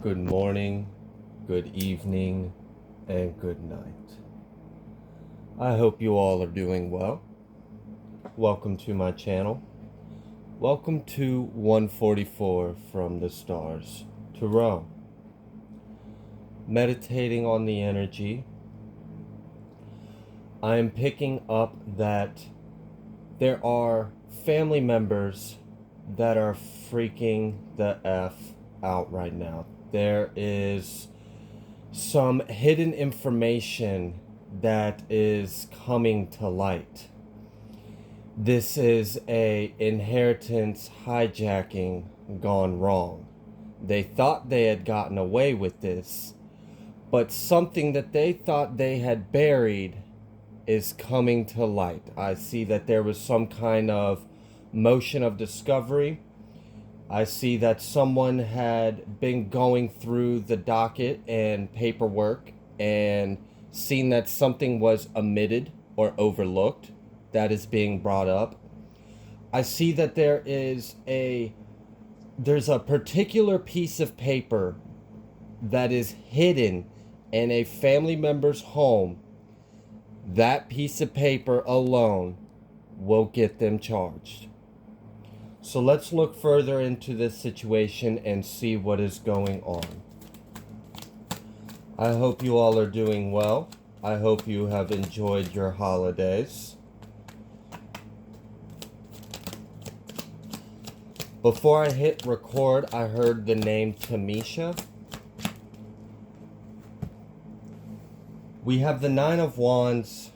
Good morning, good evening, and good night. I hope you all are doing well. Welcome to my channel. Welcome to 144 from the stars to Rome. Meditating on the energy, I am picking up that there are family members that are freaking the F out right now. There is some hidden information that is coming to light. This is a inheritance hijacking gone wrong. They thought they had gotten away with this, but something that they thought they had buried is coming to light. I see that there was some kind of motion of discovery. I see that someone had been going through the docket and paperwork and seen that something was omitted or overlooked that is being brought up. I see that there's a particular piece of paper that is hidden in a family member's home. That piece of paper alone will get them charged. So let's look further into this situation and see what is going on. I hope you all are doing well. I hope you have enjoyed your holidays. Before I hit record, I heard the name Tamisha. We have the Nine of Wands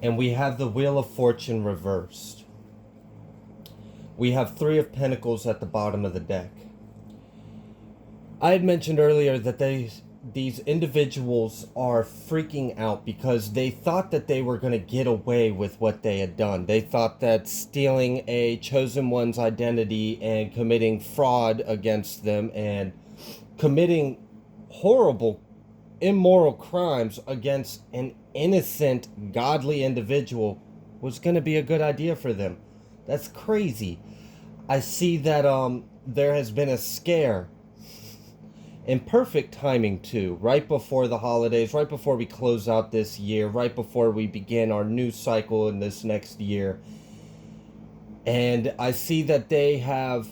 and we have the Wheel of Fortune reversed. We have Three of Pentacles at the bottom of the deck. I had mentioned earlier that these individuals are freaking out because they thought that they were going to get away with what they had done. They thought that stealing a chosen one's identity and committing fraud against them and committing horrible, immoral crimes against an innocent, godly individual was going to be a good idea for them. That's crazy. I see that there has been a scare. In perfect timing too, right before the holidays, right before we close out this year, right before we begin our new cycle in this next year. And I see that they have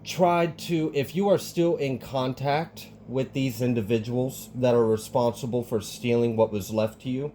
tried to, if you are still in contact with these individuals that are responsible for stealing what was left to you,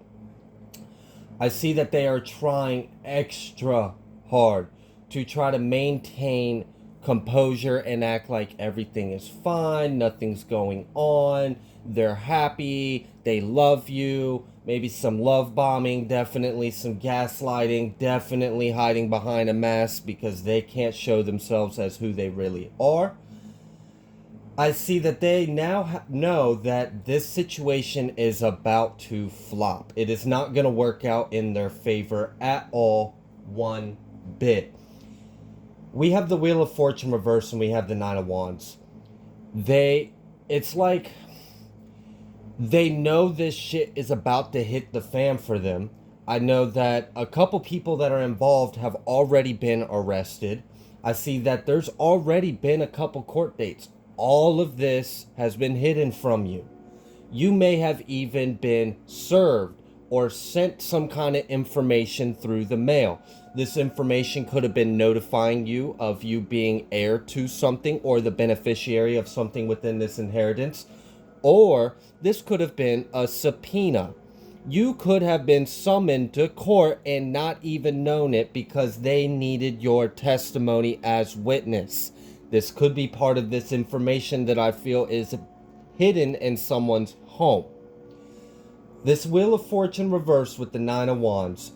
I see that they are trying extra hard to try to maintain composure and act like everything is fine, nothing's going on, they're happy, they love you, maybe some love bombing, definitely some gaslighting, definitely hiding behind a mask because they can't show themselves as who they really are. I see that they now know that this situation is about to flop. It is not going to work out in their favor at all, one bit. We have the Wheel of Fortune reversed and we have the Nine of Wands. It's like they know this shit is about to hit the fan for them. I know that a couple people that are involved have already been arrested. I see that there's already been a couple court dates. All of this has been hidden from you. You may have even been served or sent some kind of information through the mail. This information could have been notifying you of you being heir to something or the beneficiary of something within this inheritance. Or this could have been a subpoena. You could have been summoned to court and not even known it because they needed your testimony as witness. This could be part of this information that I feel is hidden in someone's home. This Wheel of Fortune reversed with the Nine of Wands.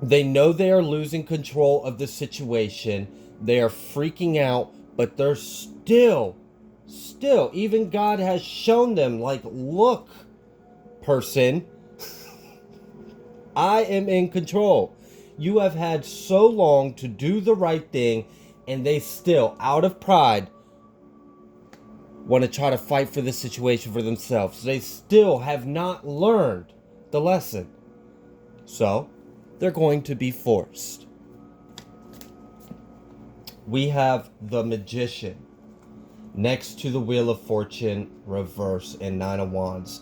They know they are losing control of the situation. They are freaking out, but they're still, even God has shown them, like, look, person, I am in control. You have had so long to do the right thing, and they still, out of pride, want to try to fight for this situation for themselves. They still have not learned the lesson. So, they're going to be forced. We have the Magician. next to the Wheel of Fortune reverse and Nine of Wands.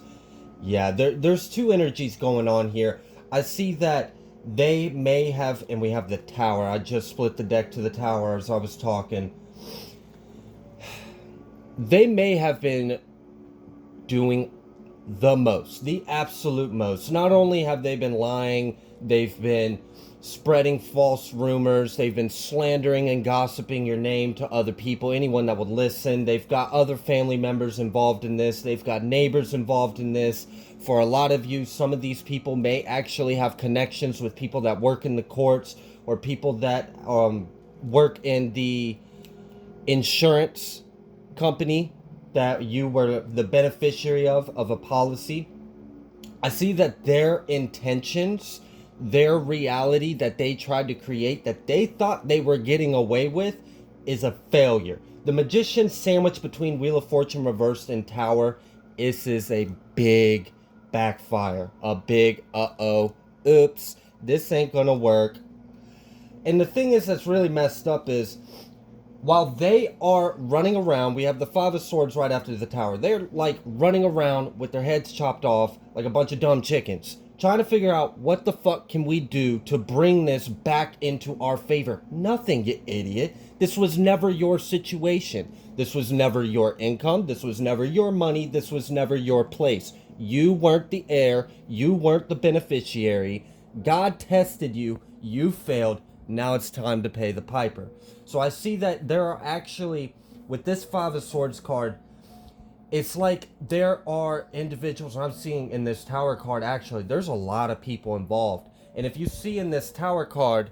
Yeah, there's two energies going on here. I see that they may have, and we have the Tower. I just split the deck to the Tower as I was talking. They may have been doing the absolute most. Not only have they been lying, they've been spreading false rumors, they've been slandering and gossiping your name to other people, anyone that would listen. They've got other family members involved in this, they've got neighbors involved in this. For a lot of you, some of these people may actually have connections with people that work in the courts or people that work in the insurance company that you were the beneficiary of a policy. I see that their intentions, their reality that they tried to create, that they thought they were getting away with, is a failure. The Magician sandwiched between Wheel of Fortune reversed and Tower, this is a big backfire. A big oops, this ain't gonna work. And the thing is that's really messed up is, while they are running around, we have the Five of Swords right after the Tower. They're like running around with their heads chopped off like a bunch of dumb chickens, trying to figure out what the fuck can we do to bring this back into our favor. Nothing, you idiot. This was never your situation. This was never your income. This was never your money. This was never your place. You weren't the heir. You weren't the beneficiary. God tested you. You failed. Now it's time to pay the piper. So I see that there are actually, with this Five of Swords card, it's like there are individuals I'm seeing in this Tower card. Actually, there's a lot of people involved. And if you see in this Tower card,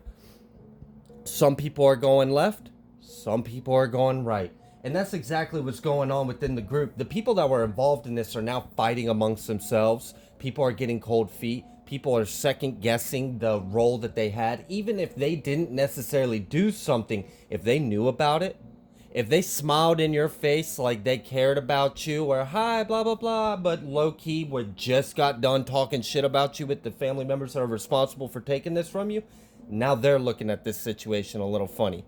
some people are going left, some people are going right. And that's exactly what's going on within the group. The people that were involved in this are now fighting amongst themselves. People are getting cold feet. People are second guessing the role that they had, even if they didn't necessarily do something. If they knew about it, if they smiled in your face like they cared about you, or hi, blah, blah, blah, but low-key were just got done talking shit about you with the family members that are responsible for taking this from you, now they're looking at this situation a little funny.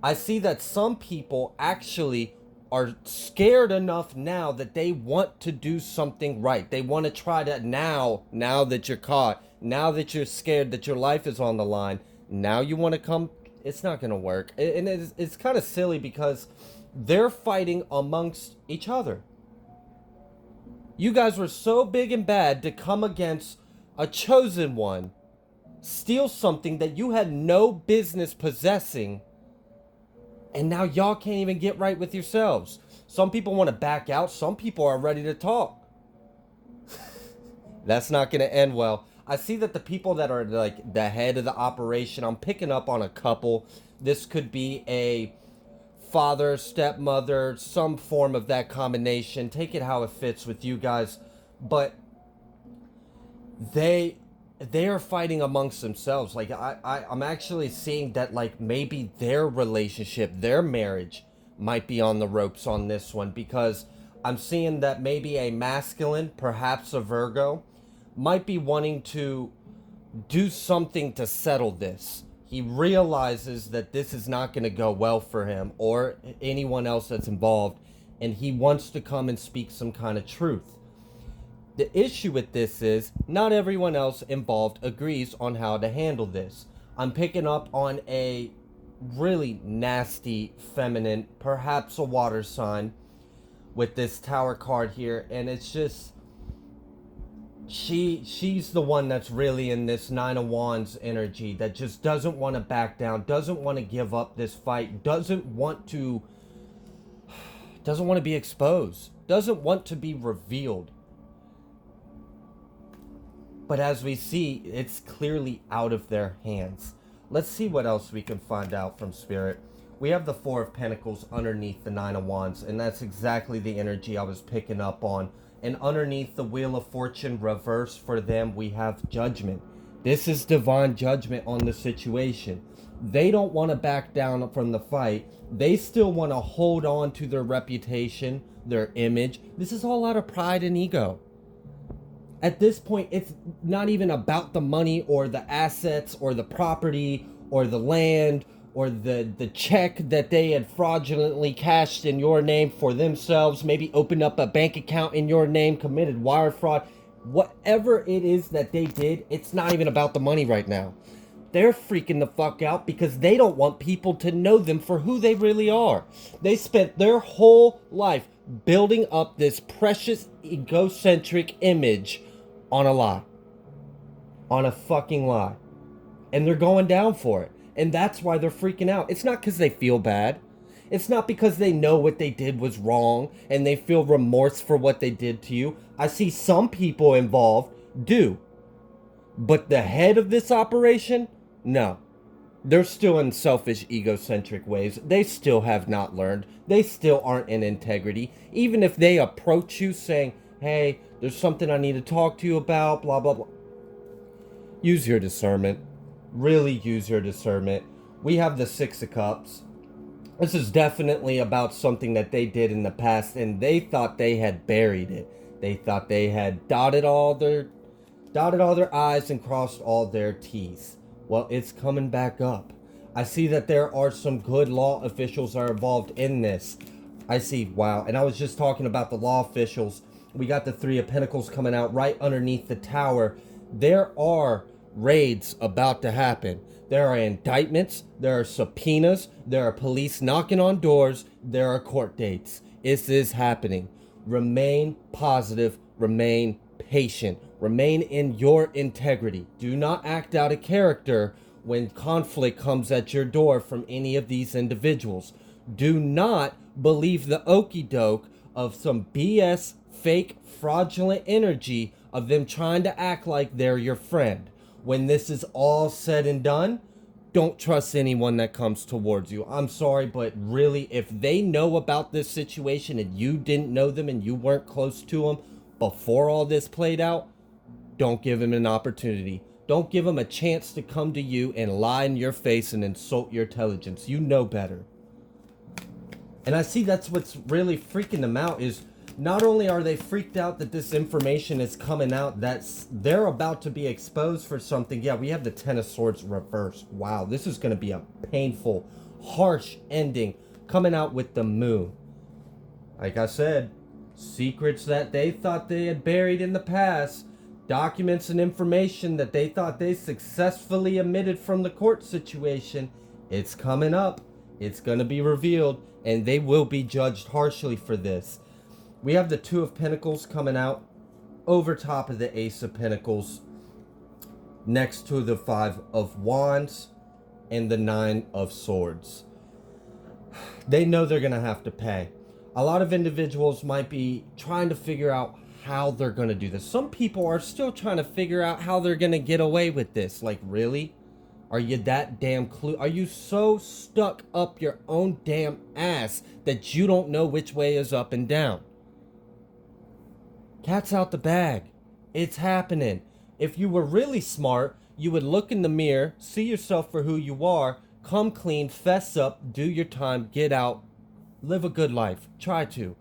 I see that some people actually are scared enough now that they want to do something right. They want to try to now that you're caught, now that you're scared that your life is on the line, now you want to come. It's not going to work. And it's kind of silly because they're fighting amongst each other. You guys were so big and bad to come against a chosen one, steal something that you had no business possessing, and now y'all can't even get right with yourselves. Some people want to back out. Some people are ready to talk. That's not going to end well. I see that the people that are like the head of the operation, I'm picking up on a couple. This could be a father, stepmother, some form of that combination. Take it how it fits with you guys. But they are fighting amongst themselves. Like I'm actually seeing that like maybe their relationship, their marriage might be on the ropes on this one, because I'm seeing that maybe a masculine, perhaps a Virgo, might be wanting to do something to settle this. He realizes that this is not going to go well for him or anyone else that's involved, and he wants to come and speak some kind of truth. The issue with this is not everyone else involved agrees on how to handle this. I'm picking up on a really nasty feminine, perhaps a water sign, with this Tower card here, and it's just she's the one that's really in this Nine of Wands energy that just doesn't want to back down, doesn't want to give up this fight, doesn't want to be exposed, doesn't want to be revealed. But as we see, it's clearly out of their hands. Let's see what else we can find out from Spirit. We have the Four of Pentacles underneath the Nine of Wands, and that's exactly the energy I was picking up on. And underneath the Wheel of Fortune reverse for them, we have Judgment. This is divine judgment on the situation. They don't want to back down from the fight. They still want to hold on to their reputation, their image. This is all out of pride and ego. At this point, it's not even about the money or the assets or the property or the land or the check that they had fraudulently cashed in your name for themselves, maybe opened up a bank account in your name, committed wire fraud, whatever it is that they did, it's not even about the money right now. They're freaking the fuck out because they don't want people to know them for who they really are. They spent their whole life building up this precious egocentric image on a lie. On a fucking lie. And they're going down for it. And that's why they're freaking out. It's not because they feel bad. It's not because they know what they did was wrong and they feel remorse for what they did to you. I see some people involved do. But the head of this operation, no. They're still in selfish, egocentric ways. They still have not learned. They still aren't in integrity. Even if they approach you saying, hey, there's something I need to talk to you about, blah, blah, blah. Use your discernment. Really use your discernment. We have the Six of Cups. This is definitely about something that they did in the past, and they thought they had buried it. They thought they had dotted all their I's and crossed all their T's. Well, it's coming back up. I see that there are some good law officials are involved in this. I see, wow. And I was just talking about the law officials. We got the Three of Pentacles coming out right underneath the tower. There are raids about to happen. There are indictments, there are subpoenas, there are police knocking on doors, there are court dates. This is happening. Remain positive, remain patient, remain in your integrity. Do not act out of character when conflict comes at your door from any of these individuals. Do not believe the okie doke of some BS, fake, fraudulent energy of them trying to act like they're your friend. When this is all said and done, don't trust anyone that comes towards you. I'm sorry, but really, if they know about this situation and you didn't know them and you weren't close to them before all this played out, don't give them an opportunity. Don't give them a chance to come to you and lie in your face and insult your intelligence. You know better. And I see that's what's really freaking them out is not only are they freaked out that this information is coming out, that's they're about to be exposed for something. Yeah, we have the Ten of Swords reversed. Wow, this is going to be a painful, harsh ending coming out with the Moon. Like I said, secrets that they thought they had buried in the past, documents and information that they thought they successfully omitted from the court situation, it's coming up. It's going to be revealed, and they will be judged harshly for this. We have the Two of Pentacles coming out over top of the Ace of Pentacles, next to the Five of Wands and the Nine of Swords. They know they're going to have to pay. A lot of individuals might be trying to figure out how they're going to do this. Some people are still trying to figure out how they're going to get away with this. Like, really? Are you that damn Are you so stuck up your own damn ass that you don't know which way is up and down? Cat's out the bag. It's happening. If you were really smart, you would look in the mirror, see yourself for who you are, come clean, fess up, do your time, get out, live a good life. Try to.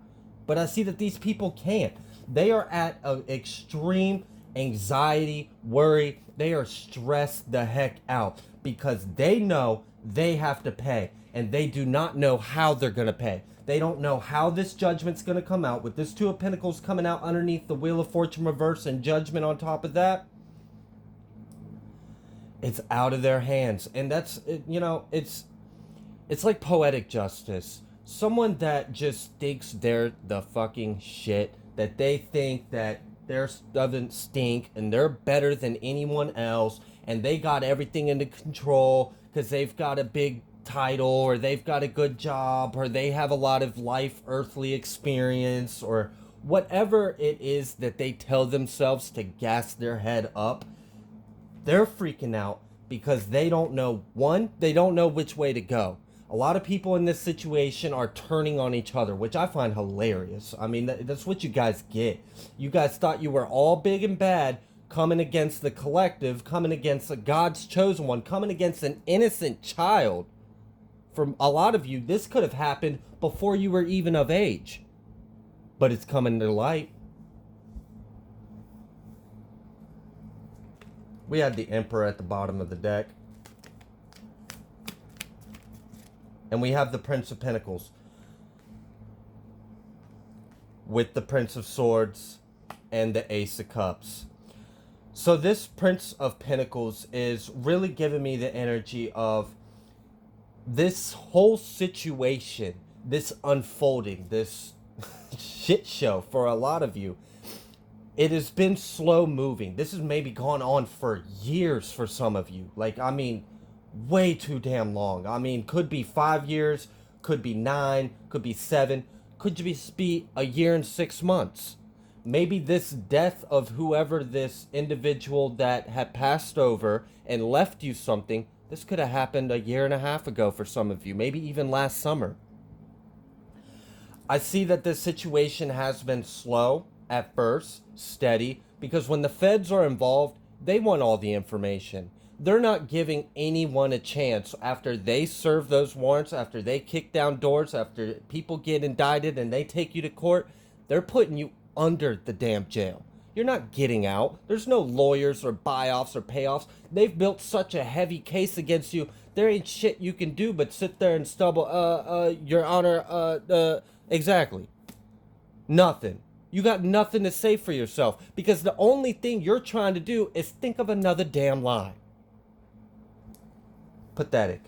But I see that these people can't. They are at an extreme anxiety, worry. They are stressed the heck out because they know they have to pay and they do not know how they're going to pay. They don't know how this judgment's going to come out with this Two of Pentacles coming out underneath the Wheel of Fortune reverse and Judgment on top of that. It's out of their hands. And that's, you know, it's like poetic justice. Someone that just thinks they're the fucking shit, that they think that theirs doesn't stink and they're better than anyone else and they got everything under control because they've got a big title or they've got a good job or they have a lot of life earthly experience or whatever it is that they tell themselves to gas their head up. They're freaking out because they don't know, one, they don't know which way to go. A lot of people in this situation are turning on each other, which I find hilarious. I mean, that's what you guys get. You guys thought you were all big and bad, coming against the collective, coming against God's chosen one, coming against an innocent child. For a lot of you, this could have happened before you were even of age. But it's coming to light. We had the Emperor at the bottom of the deck. And we have the Prince of Pentacles with the Prince of Swords and the Ace of Cups. So this Prince of Pentacles is really giving me the energy of this whole situation, this unfolding, this shit show for a lot of you. It has been slow moving. This has maybe gone on for years for some of you. Like, I mean, way too damn long. I mean, could be 5 years, could be 9, could be 7, could just be a year and 6 months. Maybe this death of whoever this individual that had passed over and left you something, this could have happened a year and a half ago for some of you, maybe even last summer. I see that this situation has been slow at first, steady, because when the feds are involved, they want all the information. They're not giving anyone a chance after they serve those warrants, after they kick down doors, after people get indicted and they take you to court. They're putting you under the damn jail. You're not getting out. There's no lawyers or buy-offs or payoffs. They've built such a heavy case against you. There ain't shit you can do but sit there and stumble. Your Honor, exactly. Nothing. You got nothing to say for yourself because the only thing you're trying to do is think of another damn lie. Pathetic.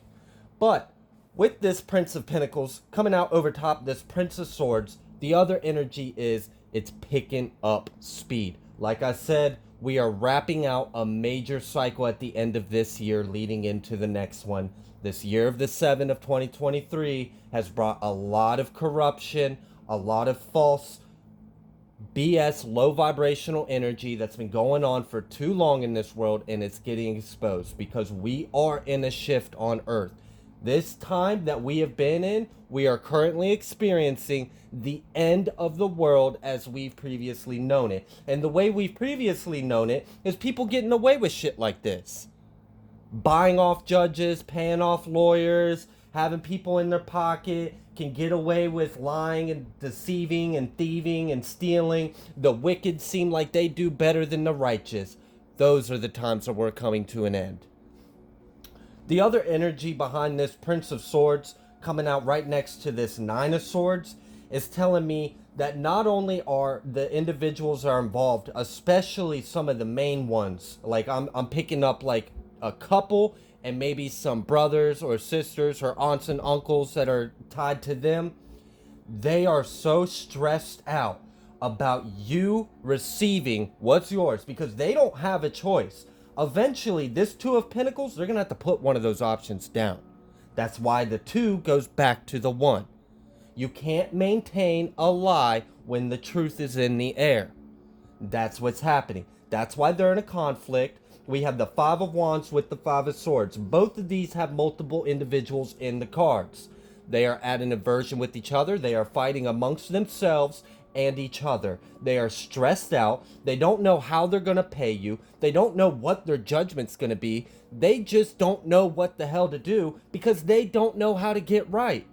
But with this Prince of Pentacles coming out over top this Prince of Swords, the other energy is it's picking up speed. Like I said, we are wrapping out a major cycle at the end of this year leading into the next one. This year of the 7 of 2023 has brought a lot of corruption, a lot of false BS, low vibrational energy that's been going on for too long in this world, and it's getting exposed because we are in a shift on Earth. This time that we have been in, we are currently experiencing the end of the world as we've previously known it. And the way we've previously known it is people getting away with shit like this. Buying off judges, paying off lawyers, having people in their pocket, can get away with lying and deceiving and thieving and stealing. The wicked seem like they do better than the righteous. Those are the times that we're coming to an end. The other energy behind this Prince of Swords coming out right next to this Nine of Swords is telling me that not only are the individuals that are involved, especially some of the main ones, like I'm picking up like a couple and maybe some brothers or sisters or aunts and uncles that are tied to them, they are so stressed out about you receiving what's yours because they don't have a choice. Eventually, this Two of Pentacles, they're going to have to put one of those options down. That's why the 2 goes back to the 1. You can't maintain a lie when the truth is in the air. That's what's happening. That's why they're in a conflict. We have the 5 of Wands with the 5 of Swords. Both of these have multiple individuals in the cards. They are at an aversion with each other. They are fighting amongst themselves and each other. They are stressed out. They don't know how they're going to pay you. They don't know what their judgment's going to be. They just don't know what the hell to do because they don't know how to get right.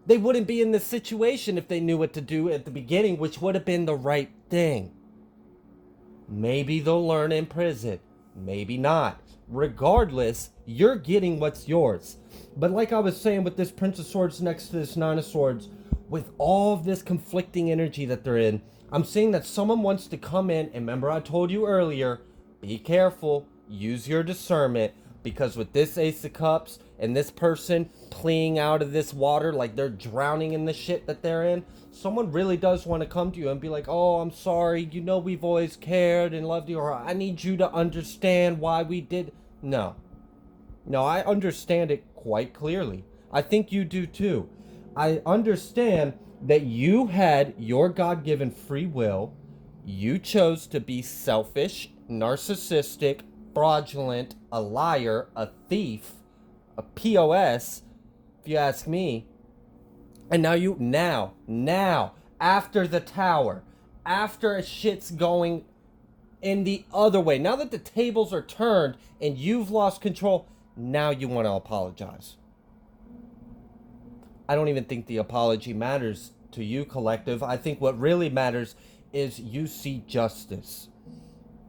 They wouldn't be in this situation if they knew what to do at the beginning, which would have been the right thing. Maybe they'll learn in prison. Maybe not. Regardless, you're getting what's yours. But like I was saying with this Prince of Swords next to this Nine of Swords, with all of this conflicting energy that they're in, I'm seeing that someone wants to come in, and remember I told you earlier, be careful, use your discernment, because with this Ace of Cups and this person pleading out of this water like they're drowning in the shit that they're in, someone really does want to come to you and be like, oh, I'm sorry, you know we've always cared and loved you, or I need you to understand why we did. No, I understand it quite clearly. I think you do too. I understand that you had your God-given free will. You chose to be selfish, narcissistic, fraudulent, a liar, a thief, a POS, if you ask me. And now, after the tower, after shit's going in the other way, now that the tables are turned and you've lost control, now you want to apologize. I don't even think the apology matters to you, collective. I think what really matters is you see justice.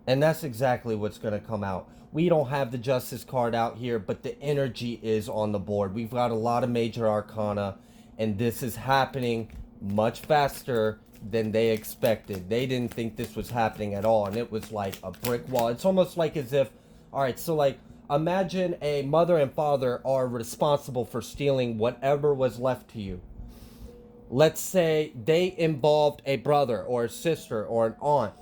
And that's exactly what's going to come out. We don't have the justice card out here, but the energy is on the board. We've got a lot of major arcana, and this is happening much faster than they expected. They didn't think this was happening at all, and it was like a brick wall. It's almost like as if, all right, so like imagine a mother and father are responsible for stealing whatever was left to you. Let's say they involved a brother or a sister or an aunt.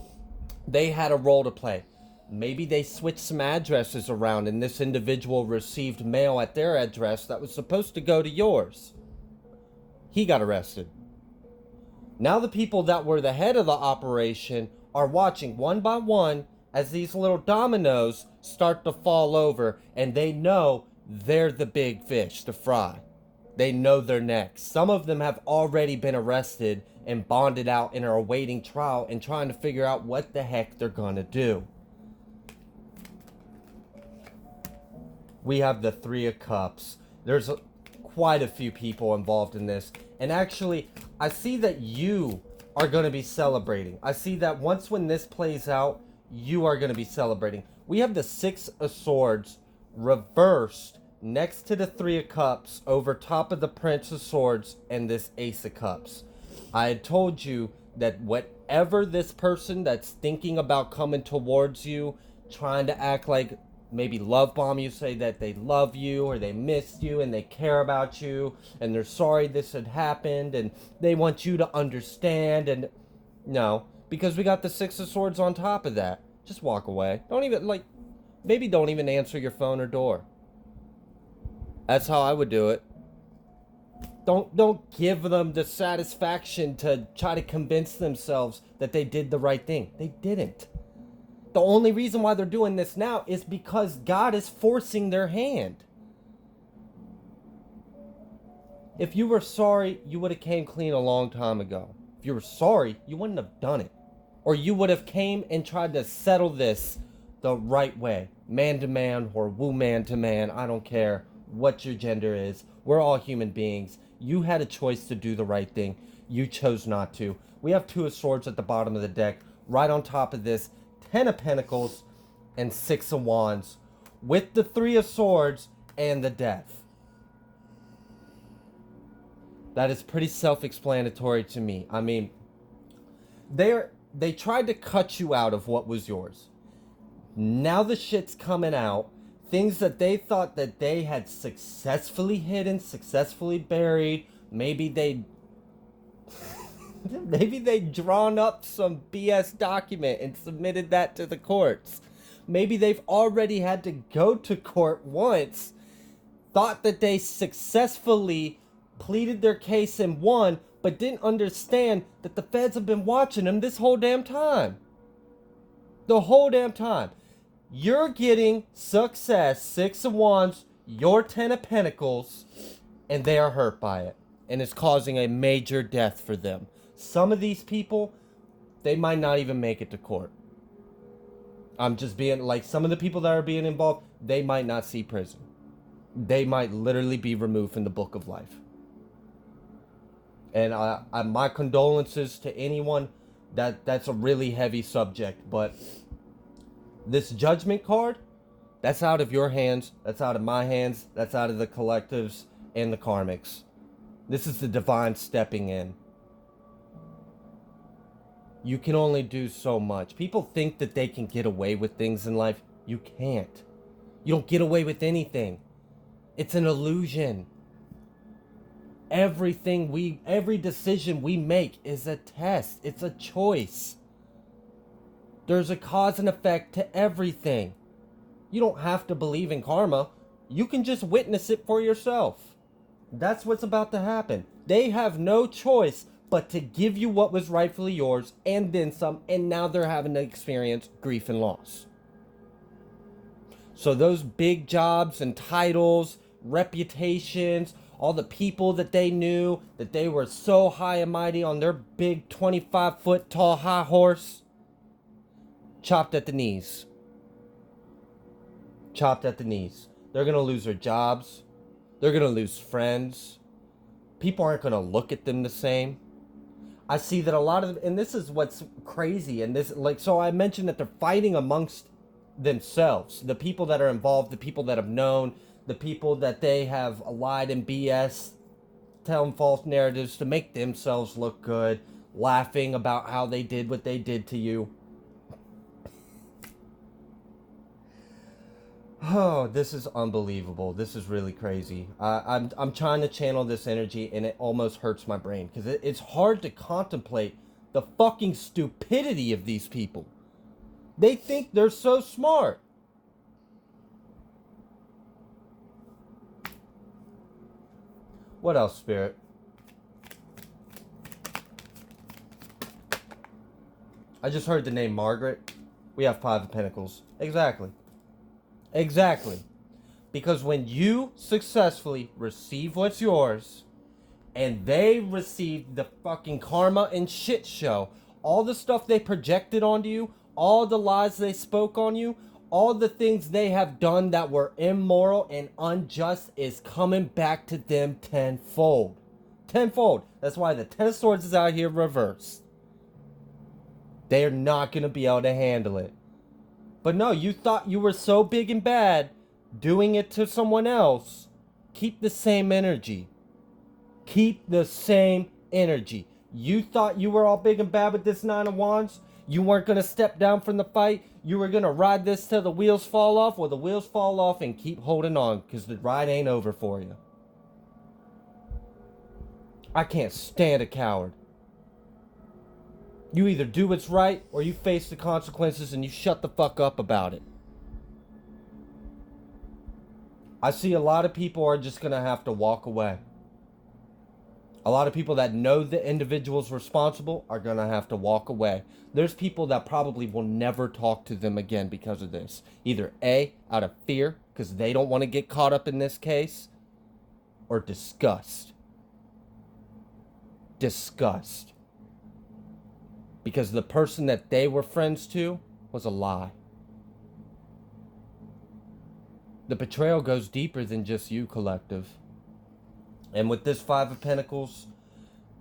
They had a role to play. Maybe they switched some addresses around and this individual received mail at their address that was supposed to go to yours. He got arrested. Now the people that were the head of the operation are watching one by one as these little dominoes start to fall over, and they know they're the big fish to fry. They know they're next. Some of them have already been arrested and bonded out and are awaiting trial and trying to figure out what the heck they're gonna do. We have the Three of Cups. There's quite a few people involved in this. And actually, I see that you are going to be celebrating. I see that once when this plays out, you are going to be celebrating. We have the Six of Swords reversed next to the Three of Cups over top of the Prince of Swords and this Ace of Cups. I had told you that whatever this person that's thinking about coming towards you, trying to act like maybe love bomb you, say that they love you or they missed you and they care about you and they're sorry this had happened and they want you to understand, and no, because we got the Six of Swords on top of that. Just walk away. Don't even, like, maybe don't even answer your phone or door. That's how I would do it. Don't give them the satisfaction to try to convince themselves that they did the right thing. They didn't. The only reason why they're doing this now is because God is forcing their hand. If you were sorry, you would have came clean a long time ago. If you were sorry, you wouldn't have done it. Or you would have came and tried to settle this the right way. Man to man or woman to man. I don't care what your gender is. We're all human beings. You had a choice to do the right thing. You chose not to. We have Two of Swords at the bottom of the deck. Right on top of this, 10 of Pentacles and 6 of Wands with the 3 of Swords and the Death. That is pretty self-explanatory to me. I mean, they tried to cut you out of what was yours. Now the shit's coming out. Things that they thought that they had successfully hidden, successfully buried. Maybe they'd drawn up some BS document and submitted that to the courts. Maybe they've already had to go to court once, thought that they successfully pleaded their case and won, but didn't understand that the feds have been watching them this whole damn time. The whole damn time. You're getting success, 6 of Wands, your 10 of Pentacles, and they are hurt by it. And it's causing a major death for them. Some of these people, they might not even make it to court. I'm just being, like, some of the people that are being involved, they might not see prison. They might literally be removed from the book of life. And my condolences to anyone that's a really heavy subject, but this Judgment card, that's out of your hands, that's out of my hands, that's out of the collectives and the karmics. This is the divine stepping in. You can only do so much. People think that they can get away with things in life. You can't. You don't get away with anything. It's an illusion. Every decision we make is a test. It's a choice. There's a cause and effect to everything. You don't have to believe in karma. You can just witness it for yourself. That's what's about to happen. They have no choice but to give you what was rightfully yours and then some, and now they're having to experience grief and loss. So those big jobs and titles, reputations, all the people that they knew, that they were so high and mighty on their big 25-foot tall high horse, chopped at the knees. Chopped at the knees. They're going to lose their jobs. They're going to lose friends. People aren't going to look at them the same. I see that a lot of them, and this is what's crazy, and this, like, so I mentioned that they're fighting amongst themselves. The people that are involved, the people that have known, the people that they have lied and BS, telling false narratives to make themselves look good, laughing about how they did what they did to you. Oh, this is unbelievable. This is really crazy. I'm trying to channel this energy and it almost hurts my brain because it's hard to contemplate the fucking stupidity of these people. They think they're so smart. What else, Spirit? I just heard the name Margaret. We have 5 of Pentacles. Exactly. Exactly. Because when you successfully receive what's yours, and they receive the fucking karma and shit show, all the stuff they projected onto you, all the lies they spoke on you, all the things they have done that were immoral and unjust is coming back to them tenfold. Tenfold. That's why the 10 of Swords is out here reversed. They're not going to be able to handle it. But no, you thought you were so big and bad doing it to someone else. Keep the same energy. Keep the same energy. You thought you were all big and bad with this 9 of Wands? You weren't going to step down from the fight? You were going to ride this till the wheels fall off? Well, the wheels fall off and keep holding on because the ride ain't over for you. I can't stand a coward. You either do what's right or you face the consequences and you shut the fuck up about it. I see a lot of people are just going to have to walk away. A lot of people that know the individual's responsible are going to have to walk away. There's people that probably will never talk to them again because of this. Either A, out of fear, because they don't want to get caught up in this case, or disgust. Disgust. Because the person that they were friends to was a lie. The betrayal goes deeper than just you, collective. And with this 5 of Pentacles,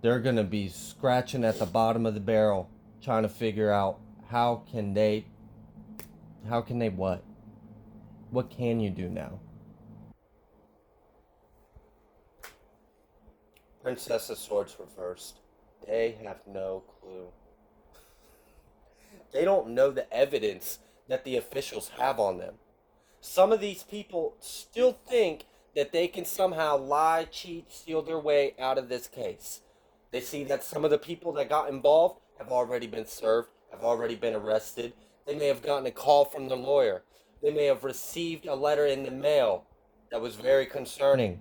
they're going to be scratching at the bottom of the barrel, trying to figure out how can they what? What can you do now? Princess of Swords reversed. They have no clue. They don't know the evidence that the officials have on them. Some of these people still think that they can somehow lie, cheat, steal their way out of this case. They see that some of the people that got involved have already been served, have already been arrested. They may have gotten a call from the lawyer. They may have received a letter in the mail that was very concerning.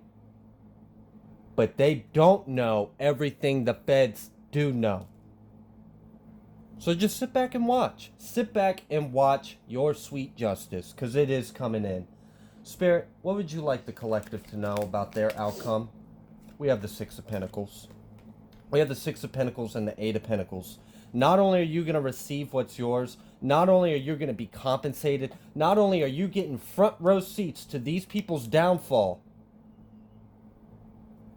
But they don't know everything the feds do know. So just sit back and watch. Sit back and watch your sweet justice, because it is coming in. Spirit, what would you like the collective to know about their outcome? We have the 6 of Pentacles. We have the 6 of Pentacles and the 8 of Pentacles. Not only are you going to receive what's yours, not only are you going to be compensated, not only are you getting front row seats to these people's downfall,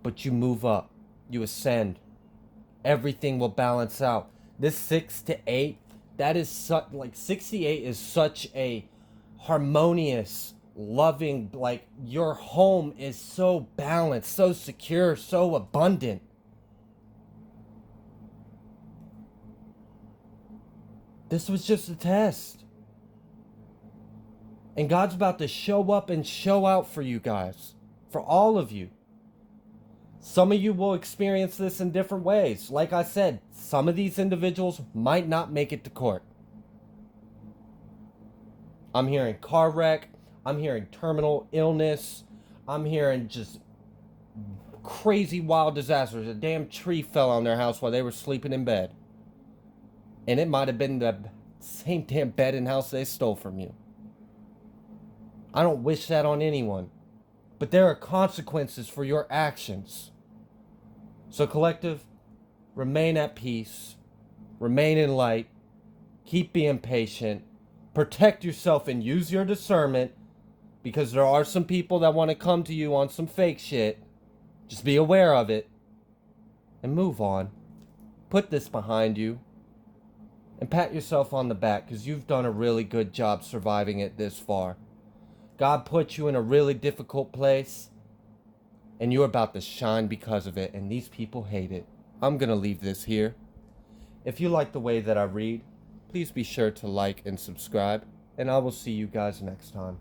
but you move up. You ascend. Everything will balance out. This 6 to 8, that is like 68 is such a harmonious, loving, like your home is so balanced, so secure, so abundant. This was just a test. And God's about to show up and show out for you guys, for all of you. Some of you will experience this in different ways. Like I said, some of these individuals might not make it to court. I'm hearing car wreck. I'm hearing terminal illness. I'm hearing just crazy wild disasters. A damn tree fell on their house while they were sleeping in bed. And it might have been the same damn bed and house they stole from you. I don't wish that on anyone. But there are consequences for your actions. So collective, remain at peace. Remain in light. Keep being patient. Protect yourself and use your discernment. Because there are some people that want to come to you on some fake shit. Just be aware of it. And move on. Put this behind you. And pat yourself on the back, because you've done a really good job surviving it this far. God put you in a really difficult place, and you're about to shine because of it, and these people hate it. I'm going to leave this here. If you like the way that I read, please be sure to like and subscribe, and I will see you guys next time.